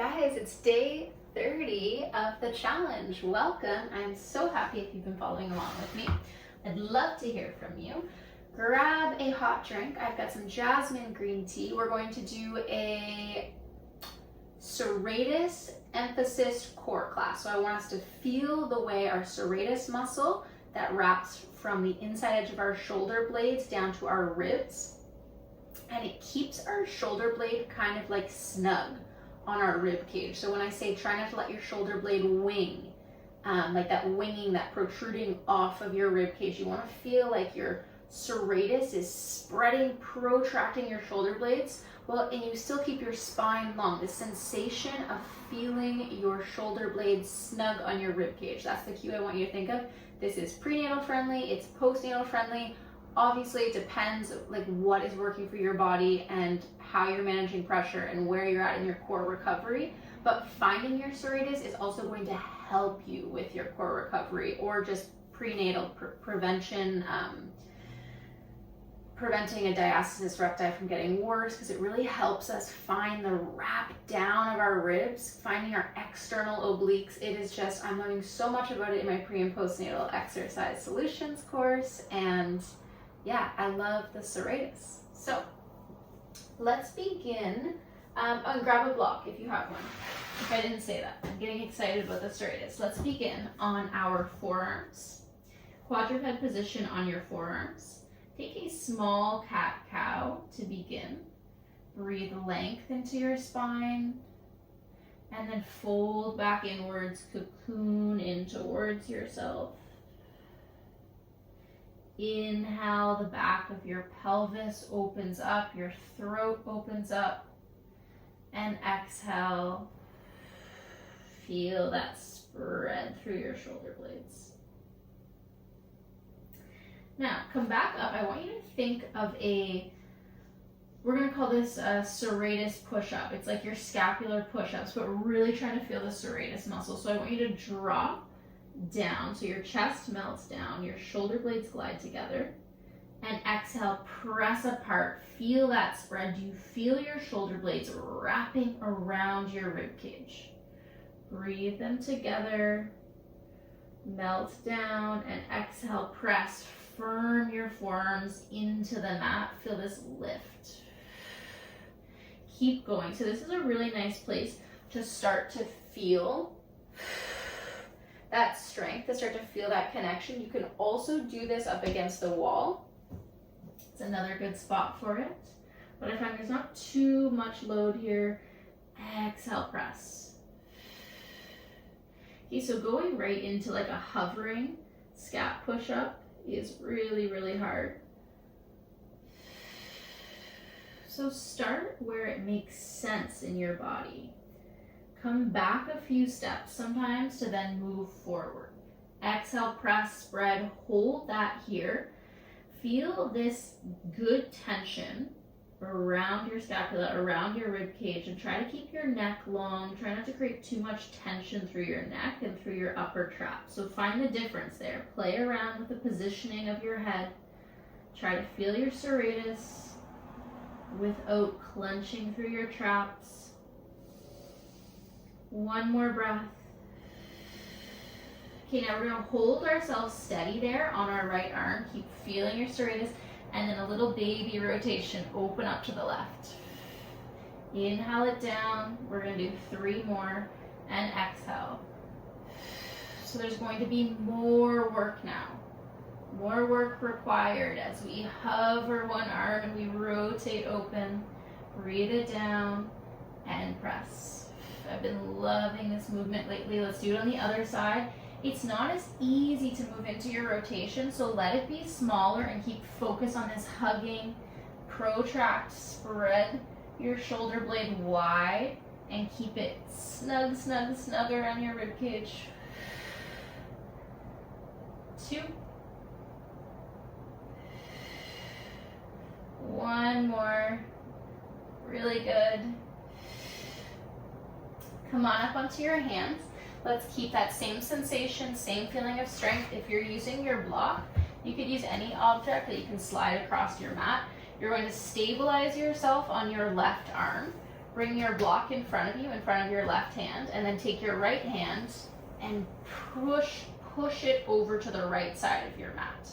Guys, it's day 30 of the challenge. Welcome. I'm so happy if you've been following along with me. I'd love to hear from you. Grab a hot drink. I've got some jasmine green tea. We're going to do a serratus emphasis core class. So I want us to feel the way our serratus muscle that wraps from the inside edge of our shoulder blades down to our ribs. And it keeps our shoulder blade kind of like snug on our rib cage. So when I say try not to let your shoulder blade wing, like that winging, that protruding off of your rib cage, you want to feel like your serratus is spreading, protracting your shoulder blades, well, and you still keep your spine long. The sensation of feeling your shoulder blades snug on your rib cage. That's the cue I want you to think of. This is prenatal friendly, it's postnatal friendly. Obviously, it depends like what is working for your body and how you're managing pressure and where you're at in your core recovery. But finding your serratus is also going to help you with your core recovery or just prenatal prevention, preventing a diastasis recti from getting worse, because it really helps us find the wrap down of our ribs, finding our external obliques. It is just, I'm learning so much about it in my pre and postnatal exercise solutions course, and yeah, I love the serratus. So let's begin. And grab a block if you have one. If I didn't say that, I'm getting excited about the serratus. Let's begin on our forearms. Quadruped position on your forearms. Take a small cat-cow to begin. Breathe length into your spine. And then fold back inwards, cocoon in towards yourself. Inhale, the back of your pelvis opens up, your throat opens up, and exhale, feel that spread through your shoulder blades. Now, come back up. I want you to think of we're going to call this a serratus push-up. It's like your scapular push-ups, but really trying to feel the serratus muscle. So I want you to drop down, so your chest melts down, your shoulder blades glide together, and exhale, press apart, feel that spread. Do you feel your shoulder blades wrapping around your rib cage? Breathe them together, melt down, and exhale, press, firm your forearms into the mat, feel this lift. Keep going. So this is a really nice place to start to feel that strength, to start to feel that connection. You can also do this up against the wall. It's another good spot for it. But I find there's not too much load here. Exhale, press. Okay, so going right into like a hovering scap push-up is really, really hard. So start where it makes sense in your body. Come back a few steps sometimes to then move forward. Exhale, press, spread, hold that here. Feel this good tension around your scapula, around your rib cage, and try to keep your neck long. Try not to create too much tension through your neck and through your upper trap. So find the difference there. Play around with the positioning of your head. Try to feel your serratus without clenching through your traps. One more breath. Okay, now we're going to hold ourselves steady there on our right arm. Keep feeling your serratus, and then a little baby rotation. Open up to the left. Inhale it down. We're going to do 3 more, and exhale. So there's going to be more work now. More work required as we hover one arm and we rotate open. Breathe it down and press. I've been loving this movement lately. Let's do it on the other side. It's not as easy to move into your rotation, so let it be smaller and keep focus on this hugging, protract, spread your shoulder blade wide and keep it snug, snug, snug around your rib cage. 2. 1 more. Really good. Come on up onto your hands. Let's keep that same sensation, same feeling of strength. If you're using your block, you could use any object that you can slide across your mat. You're going to stabilize yourself on your left arm. Bring your block in front of you, in front of your left hand, and then take your right hand and push it over to the right side of your mat.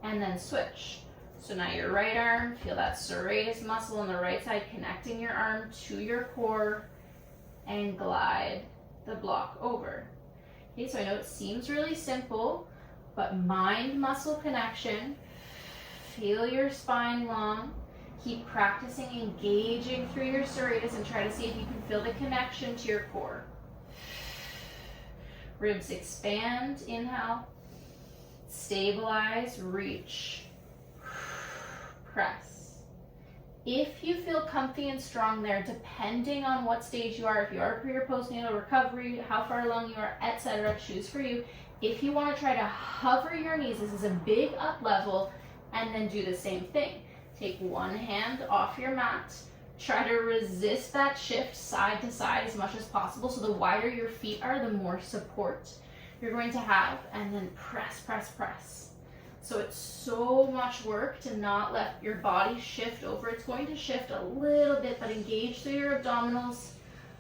And then switch. So now your right arm, feel that serratus muscle on the right side connecting your arm to your core, and glide the block over. Okay, so I know it seems really simple, but mind muscle connection. Feel your spine long. Keep practicing engaging through your serratus and try to see if you can feel the connection to your core. Ribs expand, inhale. Stabilize, reach, press. If you feel comfy and strong there, depending on what stage you are, if you are pre or postnatal recovery, how far along you are, etc., choose for you. If you want to try to hover your knees, this is a big up level, and then do the same thing. Take one hand off your mat. Try to resist that shift side to side as much as possible. So the wider your feet are, the more support you're going to have. And then press, press, press. So it's so much work to not let your body shift over. It's going to shift a little bit, but engage through your abdominals.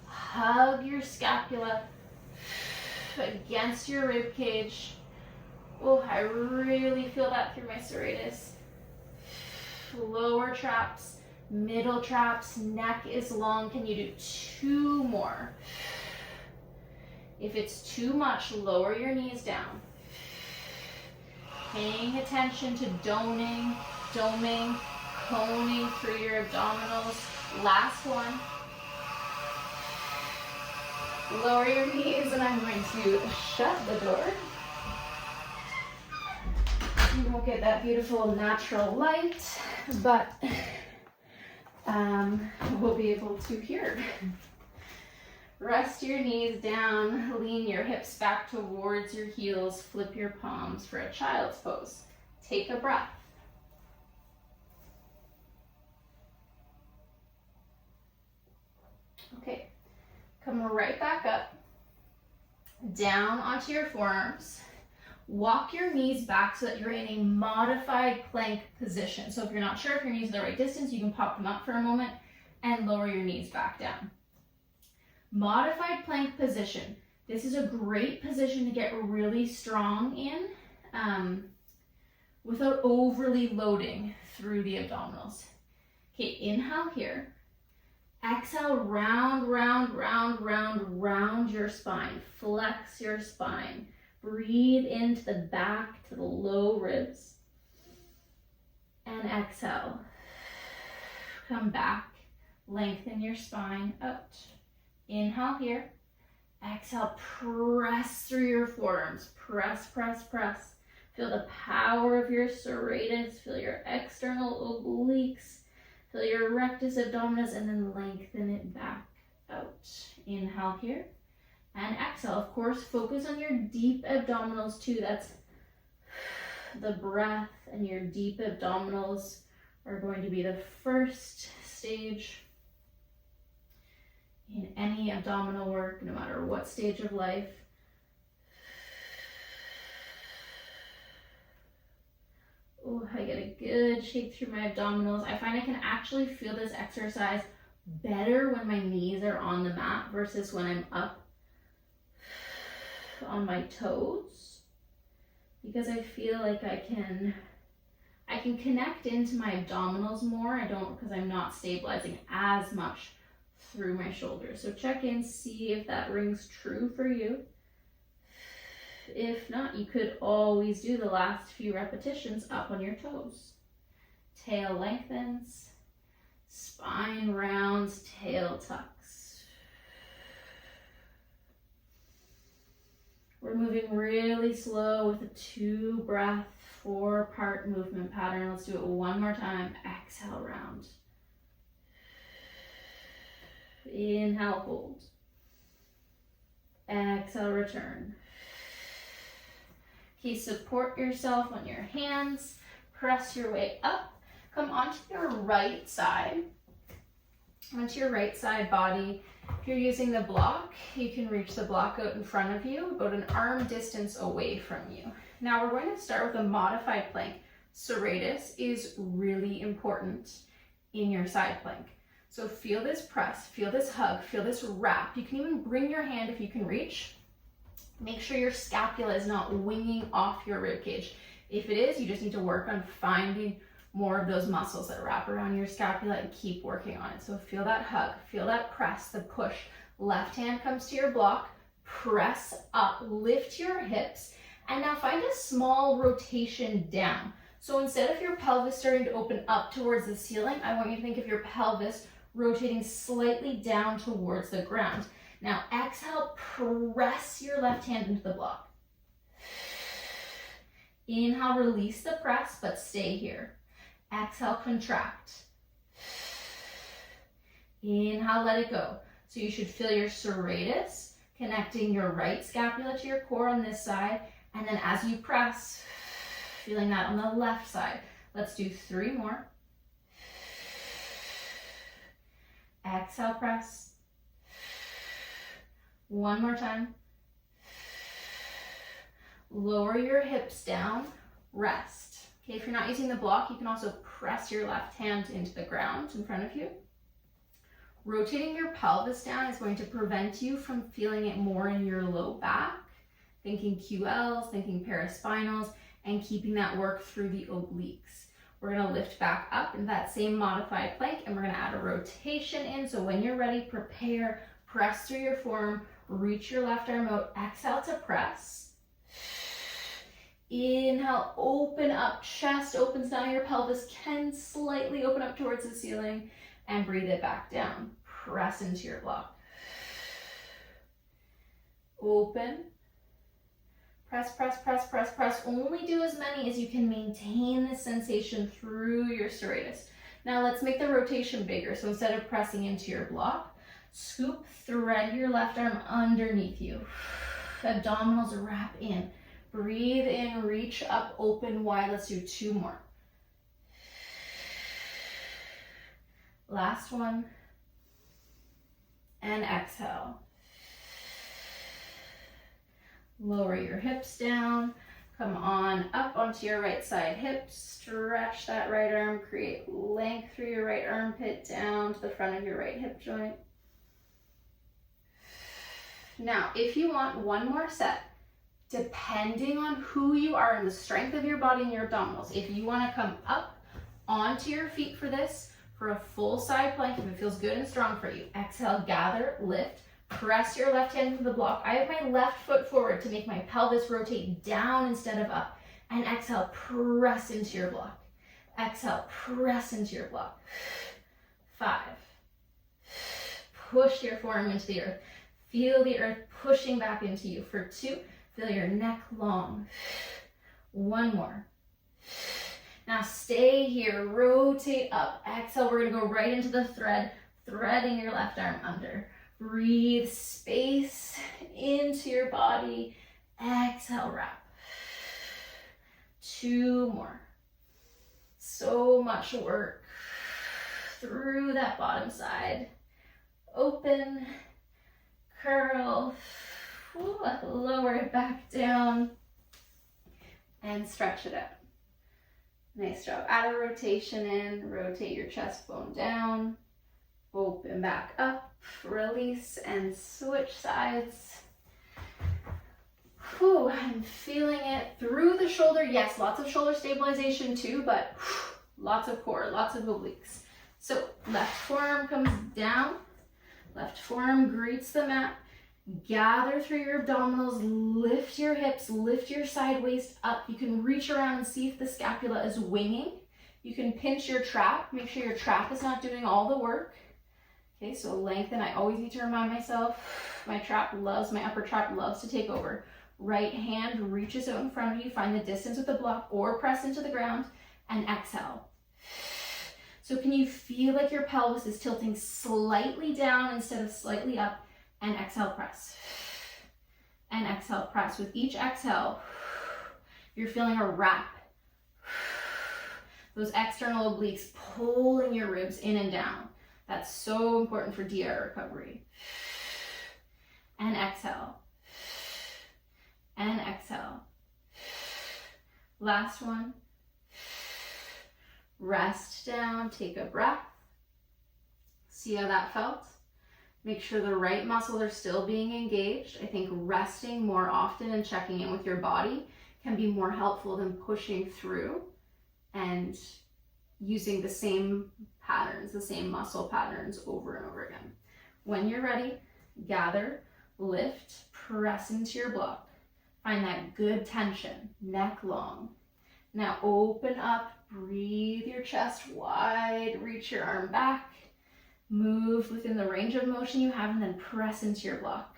Hug your scapula against your rib cage. Oh, I really feel that through my serratus. Lower traps, middle traps, neck is long. Can you do 2 more? If it's too much, lower your knees down. Paying attention to doming, coning through your abdominals. Last one. Lower your knees, and I'm going to shut the door. You won't get that beautiful natural light, but we'll be able to hear. Rest your knees down, lean your hips back towards your heels, flip your palms for a child's pose. Take a breath. Okay, come right back up, down onto your forearms. Walk your knees back so that you're in a modified plank position. So if you're not sure if your knees are the right distance, you can pop them up for a moment and lower your knees back down. Modified plank position. This is a great position to get really strong in without overly loading through the abdominals. Okay, inhale here. Exhale, round, round, round, round, round your spine. Flex your spine. Breathe into the back, to the low ribs. And exhale. Come back. Lengthen your spine out. Inhale here. Exhale, press through your forearms. Press, press, press. Feel the power of your serratus. Feel your external obliques. Feel your rectus abdominis, and then lengthen it back out. Inhale here. And exhale. Of course, focus on your deep abdominals too. That's the breath, and your deep abdominals are going to be the first stage in any abdominal work, no matter what stage of life. Oh, I get a good shake through my abdominals. I find I can actually feel this exercise better when my knees are on the mat versus when I'm up on my toes, because I feel like I can connect into my abdominals more. I don't, because I'm not stabilizing as much through my shoulders. So check in, see if that rings true for you. If not, you could always do the last few repetitions up on your toes. Tail lengthens, spine rounds, tail tucks. We're moving really slow with a 2-breath, 4-part movement pattern. Let's do it one more time. Exhale, round. Inhale, hold. Exhale, return. Okay, support yourself on your hands. Press your way up. Come onto your right side. Onto your right side body. If you're using the block, you can reach the block out in front of you, about an arm distance away from you. Now we're going to start with a modified plank. Serratus is really important in your side plank. So feel this press, feel this hug, feel this wrap. You can even bring your hand if you can reach. Make sure your scapula is not winging off your ribcage. If it is, you just need to work on finding more of those muscles that wrap around your scapula and keep working on it. So feel that hug, feel that press, the push. Left hand comes to your block, press up, lift your hips, and now find a small rotation down. So instead of your pelvis starting to open up towards the ceiling, I want you to think of your pelvis rotating slightly down towards the ground. Now exhale, press your left hand into the block. Inhale, release the press, but stay here. Exhale, contract. Inhale, let it go. So you should feel your serratus connecting your right scapula to your core on this side. And then as you press, feeling that on the left side. Let's do 3 more. Exhale, press. 1 more time. Lower your hips down, rest. Okay, if you're not using the block, you can also press your left hand into the ground in front of you. Rotating your pelvis down is going to prevent you from feeling it more in your low back, thinking QLs, thinking paraspinals, and keeping that work through the obliques. We're gonna lift back up in that same modified plank, and we're gonna add a rotation in. So when you're ready, prepare, press through your forearm, reach your left arm out, exhale to press. Inhale, open up, chest opens down, your pelvis can slightly open up towards the ceiling, and breathe it back down. Press into your block. Open. Press, press, press, press, press. Only do as many as you can maintain this sensation through your serratus. Now let's make the rotation bigger. So instead of pressing into your block, scoop, thread your left arm underneath you. Abdominals wrap in. Breathe in, reach up, open wide. Let's do 2 more. Last one. And exhale. Lower your hips down. Come on up onto your right side hip. Stretch that right arm. Create length through your right armpit down to the front of your right hip joint. Now, if you want 1 more set, depending on who you are and the strength of your body and your abdominals, if you want to come up onto your feet for this, for a full side plank, if it feels good and strong for you, exhale, gather, lift, press your left hand into the block. I have my left foot forward to make my pelvis rotate down instead of up. And exhale, press into your block. Exhale, press into your block. 5. Push your forearm into the earth. Feel the earth pushing back into you. For 2, feel your neck long. 1 more. Now stay here, rotate up. Exhale, we're gonna go right into the thread, threading your left arm under. Breathe space into your body. Exhale, wrap. 2 more. So much work through that bottom side. Open, curl, lower it back down, and stretch it out. Nice job. Add a rotation in, rotate your chest bone down, open back up, release, and switch sides. Whew, I'm feeling it through the shoulder. Yes, lots of shoulder stabilization too, but lots of core, lots of obliques. So left forearm comes down, left forearm greets the mat. Gather through your abdominals, lift your hips, lift your side waist up. You can reach around and see if the scapula is winging. You can pinch your trap, make sure your trap is not doing all the work. Okay, so lengthen. I always need to remind myself, my upper trap loves to take over. Right hand reaches out in front of you, find the distance with the block or press into the ground, and exhale. So can you feel like your pelvis is tilting slightly down instead of slightly up? And exhale, press. And exhale, press. With each exhale, you're feeling a wrap. Those external obliques pulling your ribs in and down. That's so important for DI recovery. And exhale. And exhale. Last one. Rest down, take a breath. See how that felt? Make sure the right muscles are still being engaged. I think resting more often and checking in with your body can be more helpful than pushing through and using the same patterns, the same muscle patterns over and over again. When you're ready, gather, lift, press into your block. Find that good tension, neck long. Now open up, breathe your chest wide, reach your arm back, move within the range of motion you have, and then press into your block.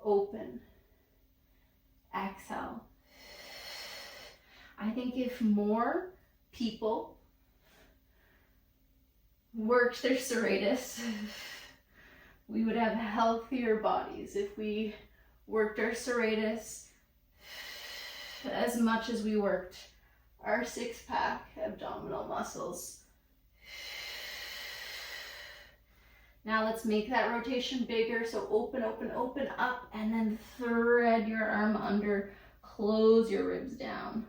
Open, exhale. I think if more people worked their serratus, we would have healthier bodies. If we worked our serratus as much as we worked our six-pack abdominal muscles. Now let's make that rotation bigger. So open, open, open up, and then thread your arm under, close your ribs down.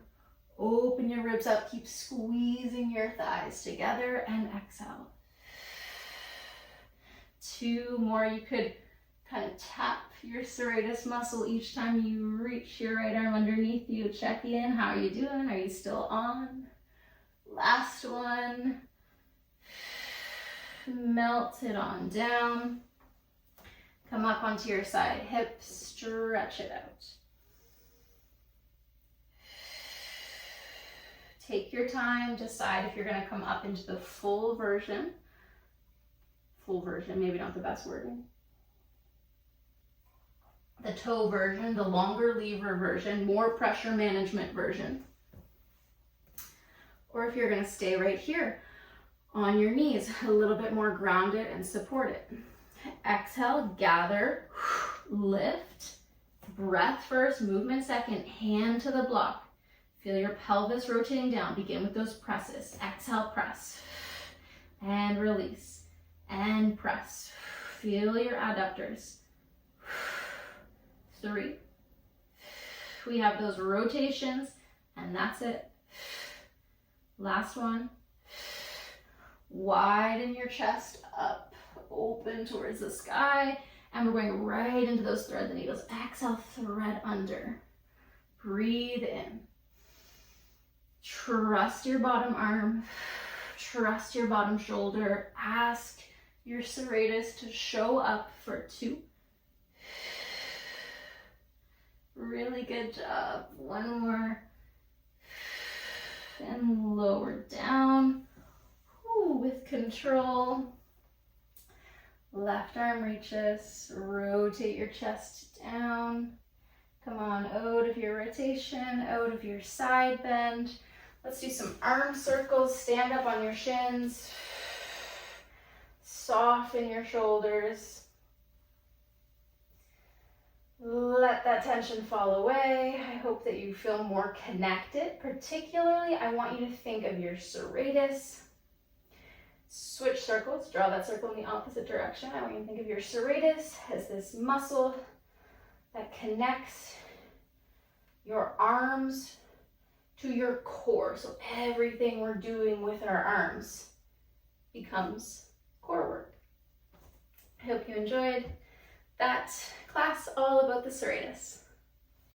Open your ribs up, keep squeezing your thighs together, and exhale. 2 more. You could kind of tap your serratus muscle each time you reach your right arm underneath you. Check in. How are you doing? Are you still on? Last one. Melt it on down. Come up onto your side hip. Stretch it out. Take your time. Decide if you're going to come up into the full version. Full version, maybe not the best wording. The toe version, the longer lever version, more pressure management version. Or if you're going to stay right here on your knees, a little bit more grounded and supported. Exhale, gather, lift, breath first, movement second, hand to the block. Feel your pelvis rotating down. Begin with those presses. Exhale, press, and release, and press. Feel your adductors. 3. We have those rotations, and that's it. Last one. Widen your chest up, open towards the sky, and we're going right into those thread the needles. Exhale, thread under. Breathe in. Trust your bottom arm. Trust your bottom shoulder. Ask your serratus to show up for 2. Really good job. 1 more. And lower down. Ooh, with control. Left arm reaches. Rotate your chest down. Come on, out of your rotation, out of your side bend. Let's do some arm circles. Stand up on your shins. Soften your shoulders. Let that tension fall away. I hope that you feel more connected. Particularly, I want you to think of your serratus. Switch circles. Draw that circle in the opposite direction. I want you to think of your serratus as this muscle that connects your arms to your core. So everything we're doing with our arms becomes core work. I hope you enjoyed that class all about the serratus.